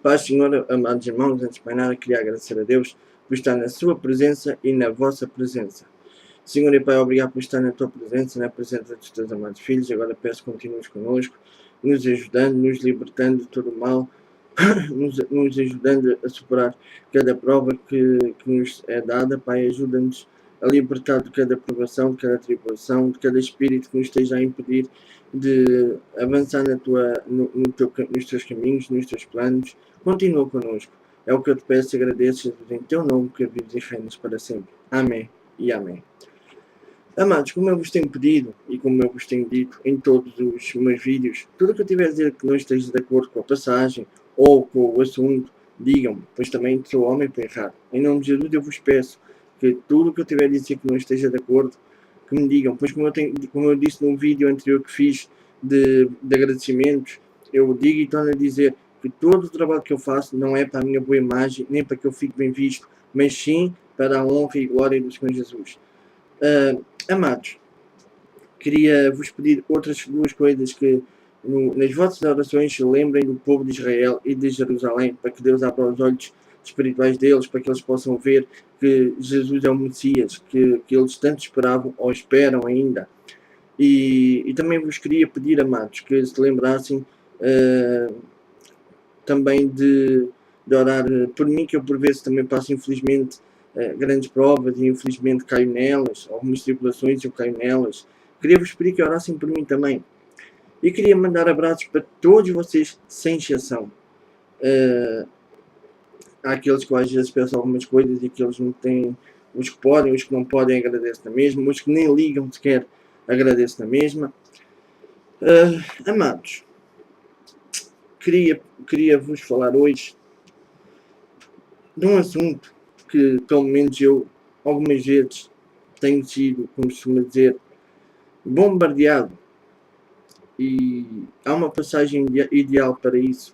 Paz, Senhor, amados irmãos, antes de mais nada, queria agradecer a Deus por estar na sua presença e na vossa presença. Senhor e Pai, obrigado por estar na tua presença, na presença dos teus amados filhos. Agora peço que continues connosco, nos ajudando, nos libertando de todo o mal, nos ajudando a superar cada prova que nos é dada. Pai, ajuda-nos a libertar de cada provação, de cada tribulação, de cada espírito que nos esteja a impedir de avançar nos teus caminhos, nos teus planos. Continua connosco. É o que eu te peço e agradeço, Jesus, em teu nome, que vives e reinas para sempre. Amém e amém. Amados, como eu vos tenho pedido e como eu vos tenho dito em todos os meus vídeos, tudo o que eu tiver a dizer que não esteja de acordo com a passagem ou com o assunto, digam-me, pois também sou homem para errar. Em nome de Jesus eu vos peço que tudo o que eu tiver a dizer que não esteja de acordo, que me digam, pois como eu disse no vídeo anterior que fiz de agradecimentos, eu digo e torno a dizer que todo o trabalho que eu faço não é para a minha boa imagem, nem para que eu fique bem visto, mas sim para a honra e glória do Senhor Jesus. Amados, queria vos pedir outras duas coisas, que nas vossas orações se lembrem do povo de Israel e de Jerusalém, para que Deus abra os olhos espirituais deles, para que eles possam ver que Jesus é o Messias, que eles tanto esperavam ou esperam ainda. E também vos queria pedir, amados, que se lembrassem também de orar por mim, que eu por vezes também passo, infelizmente, grandes provas e infelizmente caio nelas, algumas tribulações eu caio nelas. Queria-vos pedir que orassem por mim também. E queria mandar abraços para todos vocês, sem exceção. Há aqueles que às vezes pensam algumas coisas e que eles não têm, os que podem, os que não podem, agradeço na mesma, os que nem ligam sequer, agradeço na mesma. Amados, queria vos falar hoje de um assunto que, pelo menos eu, algumas vezes, tenho sido, como se costuma dizer, bombardeado. E há uma passagem ideal para isso.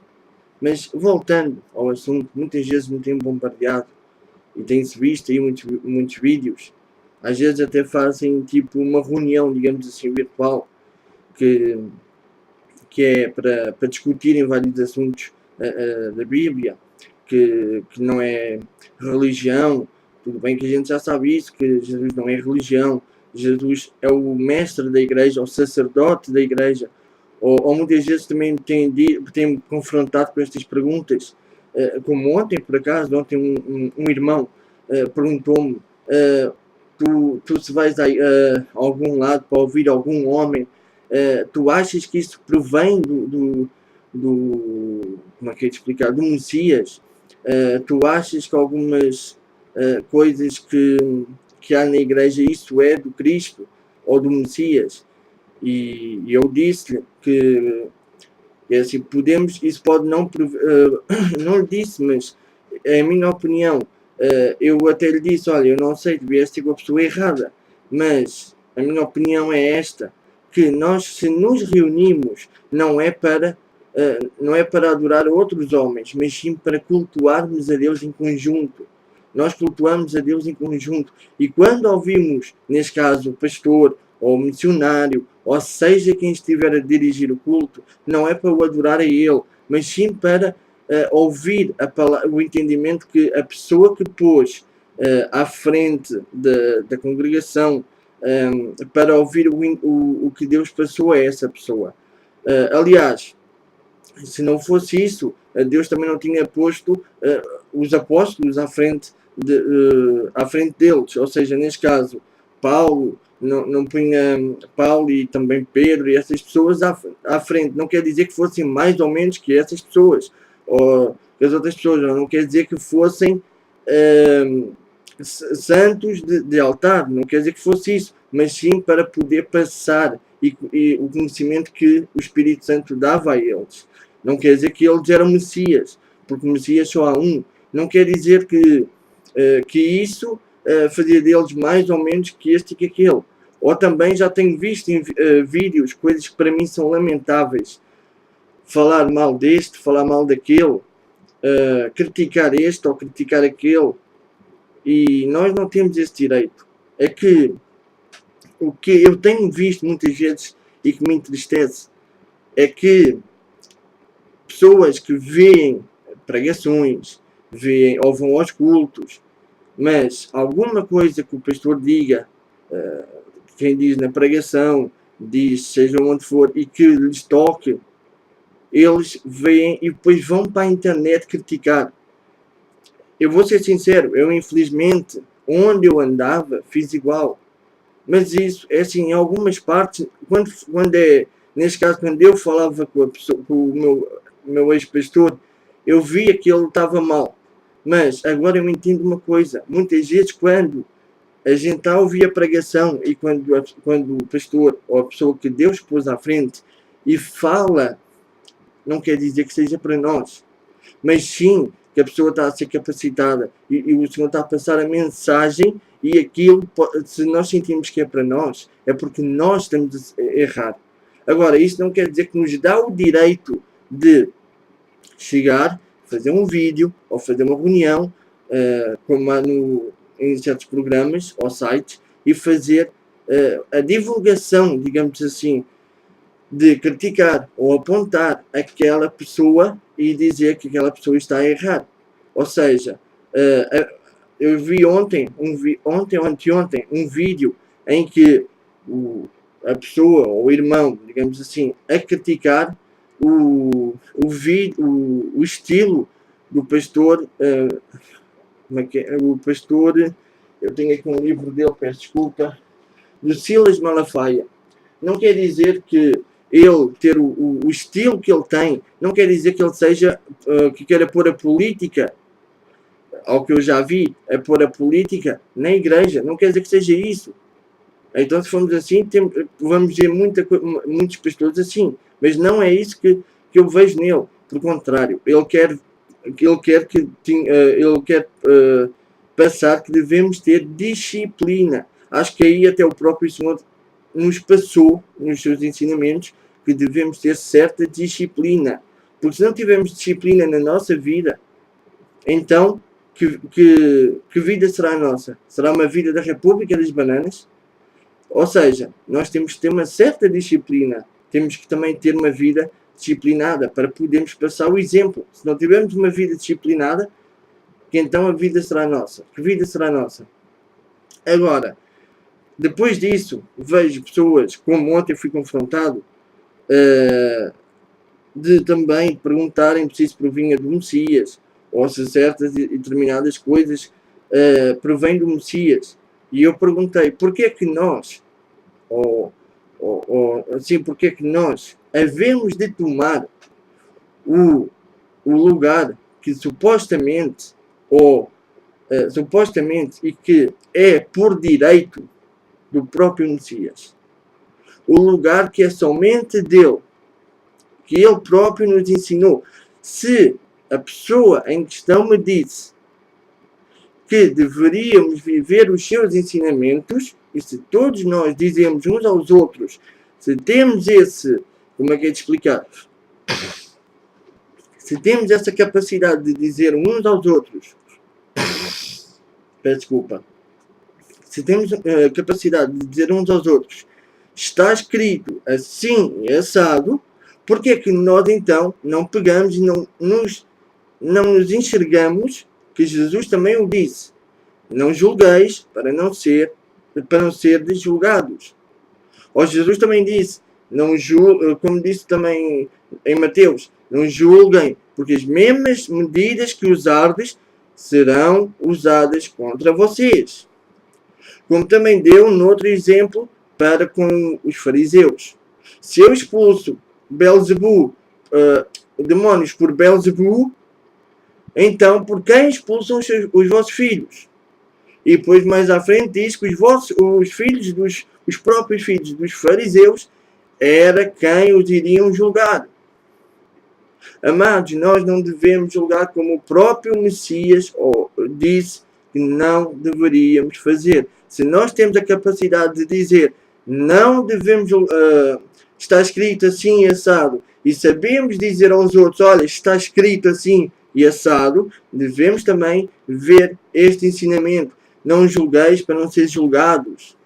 Mas, voltando ao assunto, muitas vezes me têm bombardeado, e tem-se visto aí muitos vídeos, às vezes até fazem tipo uma reunião, digamos assim, virtual, que é para discutirem vários assuntos da Bíblia, que não é religião. Tudo bem que a gente já sabe isso, que Jesus não é religião, Jesus é o mestre da igreja, o sacerdote da igreja. Ou muitas vezes também tem confrontado com estas perguntas, como ontem, por acaso, ontem um irmão perguntou-me, tu se vais a algum lado para ouvir algum homem, tu achas que isso provém do como é que é de explicar, do Messias? Tu achas que algumas coisas que há na igreja, isso é do Cristo ou do Messias? E eu disse-lhe que é assim, isso pode não não lhe disse, mas é a minha opinião. Eu até lhe disse, olha, eu não sei, devias ser com a pessoa errada, mas a minha opinião é esta, que nós, se nos reunimos, não é para adorar outros homens, mas sim para cultuarmos a Deus em conjunto. Nós cultuamos a Deus em conjunto. E quando ouvimos, neste caso, o pastor, ou o missionário, ou seja quem estiver a dirigir o culto, não é para o adorar a ele, mas sim para ouvir o entendimento que a pessoa que pôs à frente da congregação para ouvir o que Deus passou a essa pessoa. Aliás, se não fosse isso, Deus também não tinha posto os apóstolos à frente deles. Ou seja, neste caso, Paulo não punha Paulo e também Pedro e essas pessoas à frente. Não quer dizer que fossem mais ou menos que essas pessoas, ou que as outras pessoas. Não quer dizer que fossem santos de altar. Não quer dizer que fosse isso, mas sim para poder passar e o conhecimento que o Espírito Santo dava a eles. Não quer dizer que eles eram Messias, porque Messias só há um. Não quer dizer que isso fazia deles mais ou menos que este e que aquele. Ou também já tenho visto em vídeos coisas que para mim são lamentáveis. Falar mal deste, falar mal daquele, criticar este ou criticar aquele. E nós não temos esse direito. É que o que eu tenho visto muitas vezes e que me entristece é que pessoas que veem pregações, veem ou vão aos cultos, mas alguma coisa que o pastor diga, quem diz na pregação, diz seja onde for, e que lhes toque, eles veem e depois vão para a internet criticar. Eu vou ser sincero, eu infelizmente, onde eu andava, fiz igual. Mas isso é assim, em algumas partes, neste caso, quando eu falava com o meu ex-pastor, eu via que ele estava mal. Mas agora eu entendo uma coisa, muitas vezes quando a gente está a ouvir a pregação e quando o pastor ou a pessoa que Deus pôs à frente e fala, não quer dizer que seja para nós, mas sim que a pessoa está a ser capacitada e o Senhor está a passar a mensagem e aquilo, se nós sentimos que é para nós, é porque nós estamos a errar. Agora, isto não quer dizer que nos dá o direito de chegar, fazer um vídeo ou fazer uma reunião, como há em certos programas ou sites, e fazer a divulgação, digamos assim, de criticar ou apontar aquela pessoa e dizer que aquela pessoa está a errar. Ou seja, eu vi ontem ou anteontem, um vídeo em que a pessoa, ou o irmão, digamos assim, a criticar o estilo do pastor, como é que é? O pastor, eu tenho aqui um livro dele, peço desculpa, do Silas Malafaia. Não quer dizer que ele ter o estilo que ele tem, não quer dizer que ele seja, que queira pôr a política, ao que eu já vi, a pôr a política na igreja, não quer dizer que seja isso. Então, se formos assim, vamos ver muitos pastores assim, mas não é isso que eu vejo nele. Por contrário, ele quer passar que devemos ter disciplina. Acho que aí até o próprio Senhor nos passou, nos seus ensinamentos, que devemos ter certa disciplina. Porque se não tivermos disciplina na nossa vida, então, que vida será a nossa? Será uma vida da República das Bananas? Ou seja, nós temos que ter uma certa disciplina. Temos que também ter uma vida disciplinada para podermos passar o exemplo. Se não tivermos uma vida disciplinada, que então a vida será nossa. Que vida será nossa? Agora, depois disso, vejo pessoas, como ontem fui confrontado, de também perguntarem se isso provinha do Messias, ou se certas e determinadas coisas provêm do Messias. E eu perguntei, porquê é que nós, assim, porquê é que nós havemos de tomar o lugar que supostamente, e que é por direito do próprio Messias. O lugar que é somente dele, que ele próprio nos ensinou. Se a pessoa em questão me disse que deveríamos viver os seus ensinamentos, e se todos nós dizemos uns aos outros, se temos como é que é de explicar? Se temos essa capacidade de dizer uns aos outros, peço desculpa, se temos a capacidade de dizer uns aos outros, está escrito assim e assado, porque é que nós então não pegamos e não nos enxergamos que Jesus também o disse? Não julgueis para não ser julgados. Ou Jesus também disse, como disse também em Mateus, não julguem, porque as mesmas medidas que usardes serão usadas contra vocês. Como também deu um outro exemplo para com os fariseus. Se eu expulso demónios por Belzebu, então por quem expulsam os vossos filhos? E depois mais à frente diz que os próprios filhos dos fariseus era quem os iriam julgar. Amados, nós não devemos julgar como o próprio Messias disse que não deveríamos fazer. Se nós temos a capacidade de dizer não devemos está escrito assim e assado, e sabemos dizer aos outros, olha, está escrito assim e assado, devemos também ver este ensinamento. Não julgueis para não ser julgados.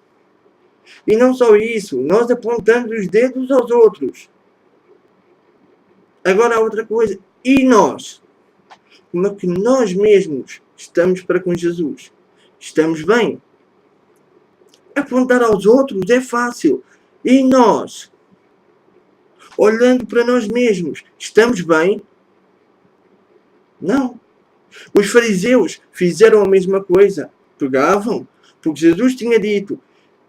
E não só isso, nós apontando os dedos aos outros. Agora há outra coisa. E nós? como é que nós mesmos estamos para com Jesus? Estamos bem? Apontar aos outros é fácil. E nós? Olhando para nós mesmos, estamos bem? Não. Os fariseus fizeram a mesma coisa. Pegavam, porque Jesus tinha dito: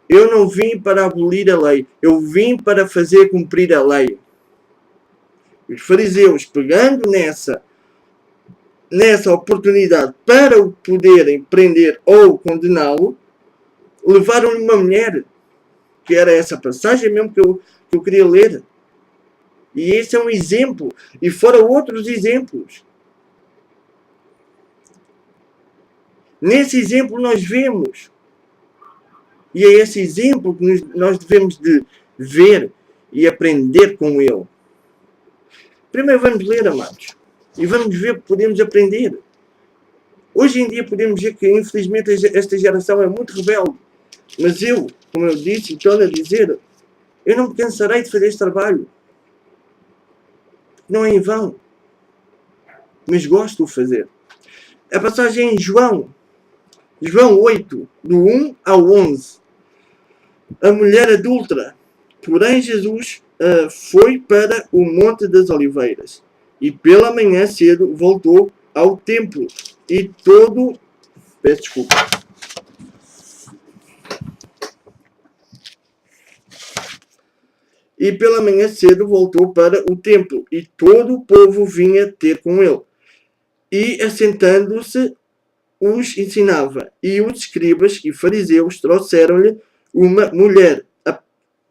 eu não vim para abolir a lei, eu vim para fazer cumprir a lei. Os fariseus, pegando nessa oportunidade para o poderem prender ou condená-lo, levaram-lhe uma mulher, que era essa passagem mesmo que eu queria ler. E esse é um exemplo. E fora outros exemplos. Nesse exemplo nós vemos. E é esse exemplo que nós devemos de ver e aprender com ele. Primeiro vamos ler, amados. E vamos ver o que podemos aprender. Hoje em dia podemos ver que, infelizmente, esta geração é muito rebelde. Mas eu, como eu disse e estou a dizer, eu não me cansarei de fazer este trabalho. Não é em vão. Mas gosto de o fazer. A passagem em João 8, do 1 ao 11. A mulher adúltera. Porém, Jesus foi para o Monte das Oliveiras. E pela manhã cedo voltou ao templo. E todo... Peço desculpa. E pela manhã cedo voltou para o templo, e todo o povo vinha ter com ele. E assentando-se, os ensinava. E os escribas e fariseus trouxeram-lhe uma mulher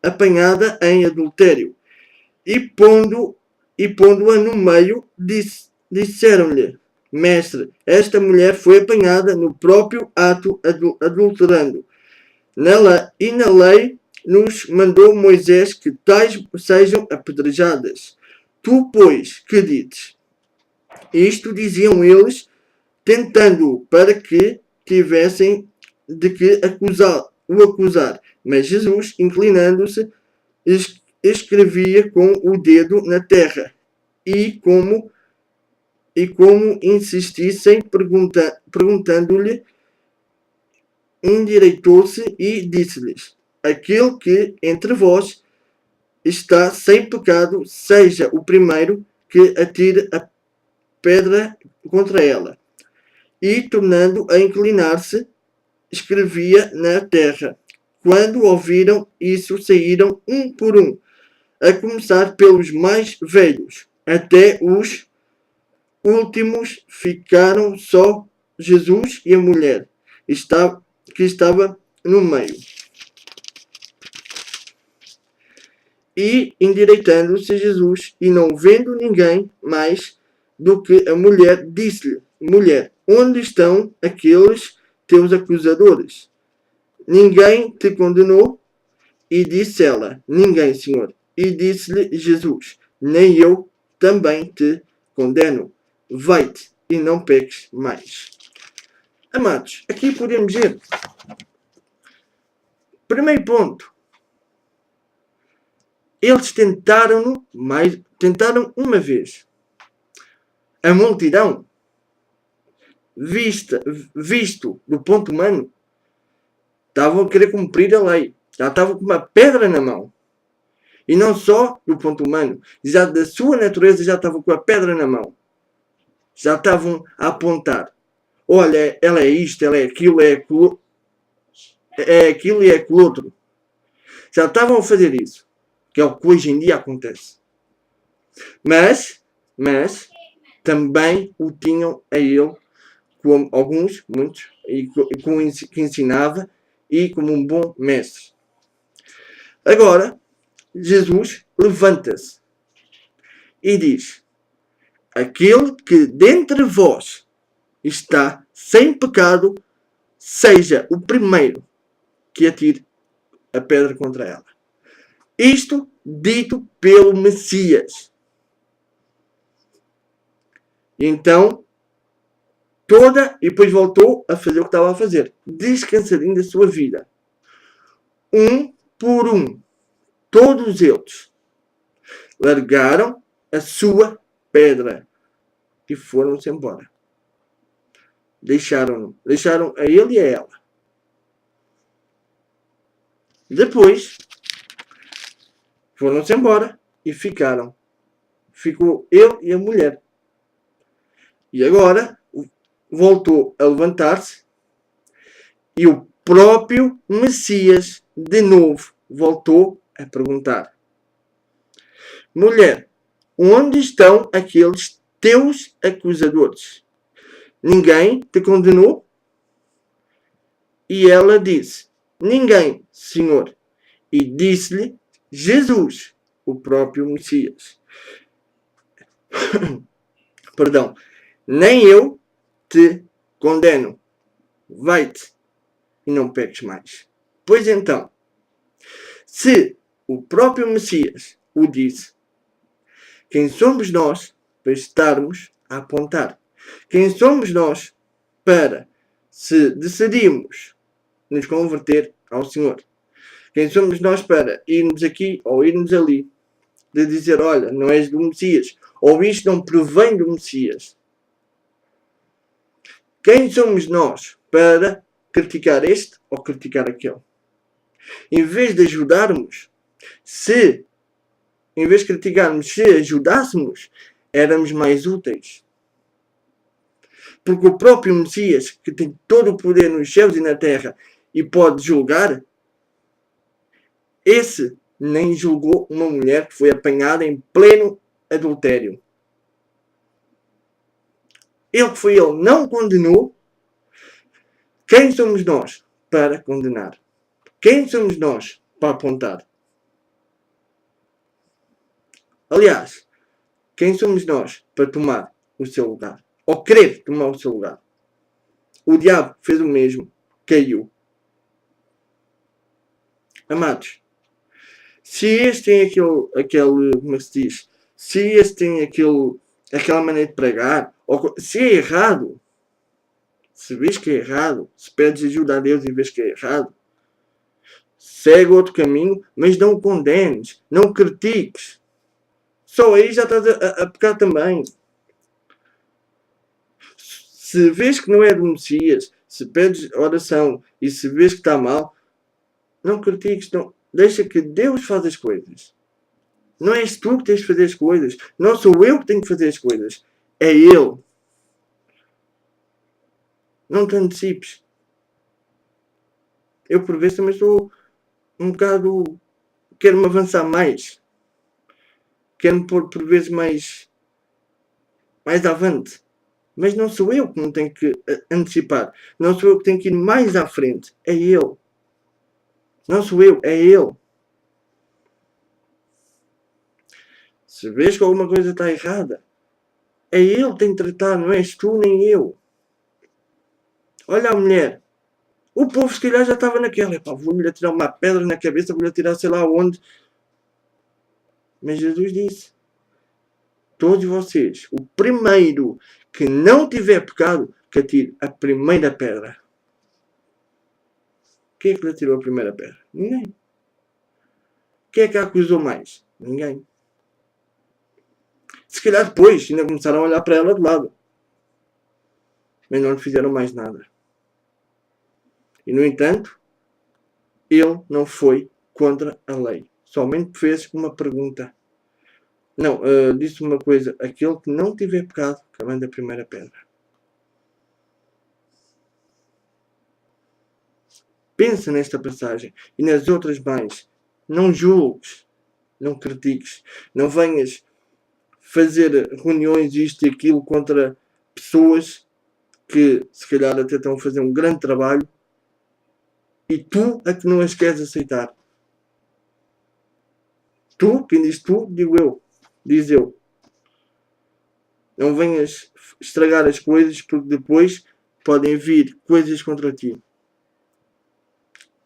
apanhada em adultério. E pondo-a no meio, disseram-lhe: Mestre, esta mulher foi apanhada no próprio ato adulterando. Na lei nos mandou Moisés que tais sejam apedrejadas. Tu, pois, que dizes? Isto diziam eles, tentando para que tivessem de que o acusar. Mas Jesus, inclinando-se, escrevia com o dedo na terra. E como insistissem, perguntando-lhe, endireitou-se e disse-lhes: aquele que entre vós está sem pecado, seja o primeiro que atire a pedra contra ela. E, tornando a inclinar-se, escrevia na terra. Quando ouviram isso, saíram um por um, a começar pelos mais velhos, até os últimos. Ficaram só Jesus e a mulher que estava no meio. E, endireitando-se Jesus, e não vendo ninguém mais do que a mulher, disse-lhe: Mulher, onde estão aqueles teus acusadores? Ninguém te condenou? E disse ela: Ninguém, Senhor. E disse-lhe Jesus: Nem eu também te condeno. Vai-te e não peques mais. Amados, aqui podemos ver. Primeiro ponto. Eles tentaram uma vez. A multidão, visto do ponto humano, estavam a querer cumprir a lei. Já estavam com uma pedra na mão. E não só do ponto humano. Já da sua natureza já estavam com a pedra na mão. Já estavam a apontar. Olha, ela é isto, ela é aquilo, é aquilo e é aquilo outro. Já estavam a fazer isso. Que é o que hoje em dia acontece. Mas também o tinham a ele, como alguns, muitos, e que ensinava, e como um bom mestre. Agora, Jesus levanta-se e diz: aquele que dentre vós está sem pecado, seja o primeiro que atire a pedra contra ela. Isto dito pelo Messias. Então, e depois voltou a fazer o que estava a fazer, descansadinho da sua vida. Um por um, todos eles largaram a sua pedra e foram-se embora. Deixaram-no. Deixaram a ele e a ela. Depois, foram-se embora e ficaram. Ficou ele e a mulher. E agora, voltou a levantar-se e o próprio Messias, de novo, voltou a perguntar: mulher, onde estão aqueles teus acusadores? Ninguém te condenou? E ela disse: ninguém, Senhor. E disse-lhe Jesus, o próprio Messias: perdão, nem eu te condeno. Vai-te e não peques mais. Pois então, se o próprio Messias o disse, quem somos nós para estarmos a apontar? Quem somos nós para, se decidirmos nos converter ao Senhor? Quem somos nós para irmos aqui ou irmos ali, de dizer, olha, não és do Messias, ou isto não provém do Messias? Quem somos nós para criticar este ou criticar aquele? Em vez de ajudarmos, em vez de criticarmos, se ajudássemos, éramos mais úteis. Porque o próprio Messias, que tem todo o poder nos céus e na terra e pode julgar, esse nem julgou uma mulher que foi apanhada em pleno adultério. Ele não condenou. Quem somos nós para condenar? Quem somos nós para apontar? Aliás, quem somos nós para tomar o seu lugar? Ou querer tomar o seu lugar? O diabo fez o mesmo. Caiu. Amados, se este tem aquele como é que se diz? Se este tem aquela maneira de pregar, ou se é errado, se vês que é errado, se pedes ajuda a Deus e vês que é errado, segue outro caminho, mas não o condenes, não o critiques. Só aí já estás a pecar também. Se vês que não é do Messias, se pedes oração e se vês que está mal, não critiques, não. Deixa que Deus faça as coisas. Não és tu que tens de fazer as coisas. Não sou eu que tenho que fazer as coisas. É Ele. Não te antecipes. Eu por vezes também sou um bocado... Quero-me avançar mais. Quero-me pôr por vezes mais avante. Mas não sou eu que não tenho que antecipar. Não sou eu que tenho que ir mais à frente. É Ele. Não sou eu, é Ele. Se vês que alguma coisa está errada, é Ele que tem de tratar, não és tu nem eu. Olha a mulher. O povo se calhar já estava naquela. Vou-lhe atirar uma pedra na cabeça, vou-lhe atirar sei lá onde. Mas Jesus disse: todos vocês, o primeiro que não tiver pecado, que atire a primeira pedra. Quem é que lhe atirou a primeira pedra? Ninguém. Quem é que a acusou mais? Ninguém. Se calhar depois ainda começaram a olhar para ela de lado. Mas não lhe fizeram mais nada. E no entanto, ele não foi contra a lei. Somente fez uma pergunta. Não, disse uma coisa. Aquele que não tiver pecado, que manda a primeira pedra. Pensa nesta passagem e nas outras mais. Não julgues. Não critiques. Não venhas fazer reuniões, isto e aquilo, contra pessoas que se calhar até estão a fazer um grande trabalho e tu a que não as queres aceitar. Tu, quem diz tu, digo eu. Diz eu. Não venhas estragar as coisas, porque depois podem vir coisas contra ti.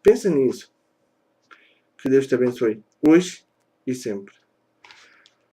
Pensa nisso. Que Deus te abençoe, hoje e sempre.